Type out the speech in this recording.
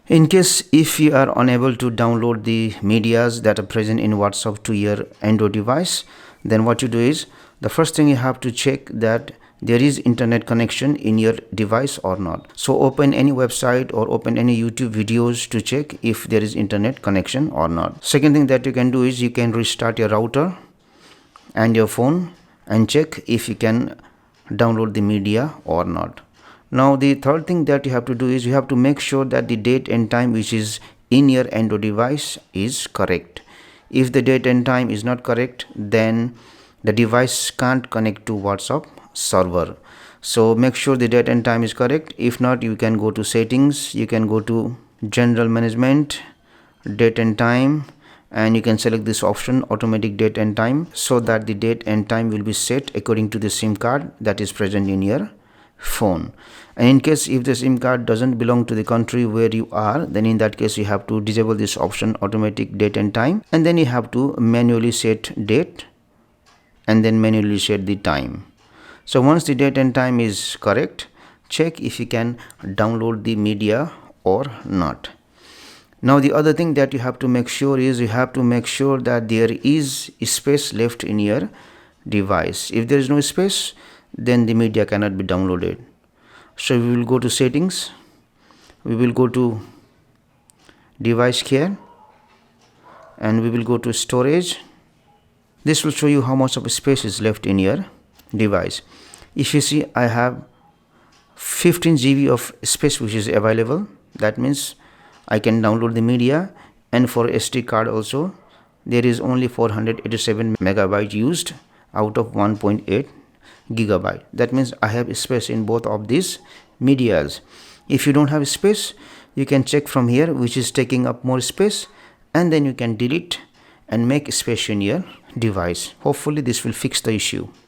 In case if you are unable to download the medias that are present in WhatsApp to your Android device, then what you do is, the first thing you have to check that there is internet connection in your device or not. So open any website or open any YouTube videos to check if there is internet connection or not. Second thing that you can do is you can restart your router and your phone and check if you can download the media or not. Now the third thing that you have to do is you have to make sure that the date and time which is in your Android device is correct. If the date and time is not correct, then the device can't connect to WhatsApp server. So make sure the date and time is correct. If not, you can go to settings, you can go to general management, date and time, and you can select this option automatic date and time, so that the date and time will be set according to the SIM card that is present in your phone. And in case if the SIM card doesn't belong to the country where you are, then in that case you have to disable this option automatic date and time, and then you have to manually set date and then manually set the time. So once the date and time is correct, check if you can download the media or not. Now the other thing that you have to make sure is you have to make sure that there is space left in your device. If there is no space, then the media cannot be downloaded. So we will go to settings, we will go to device care, and we will go to storage. This will show you how much of space is left in your device. If you see, I have 15 GB of space which is available. That means I can download the media, and for SD card also there is only 487 megabyte used out of 1.8 gigabyte. That means I have space in both of these medias. If you don't have space, you can check from here which is taking up more space, and then you can delete and make space in your device. Hopefully this will fix the issue.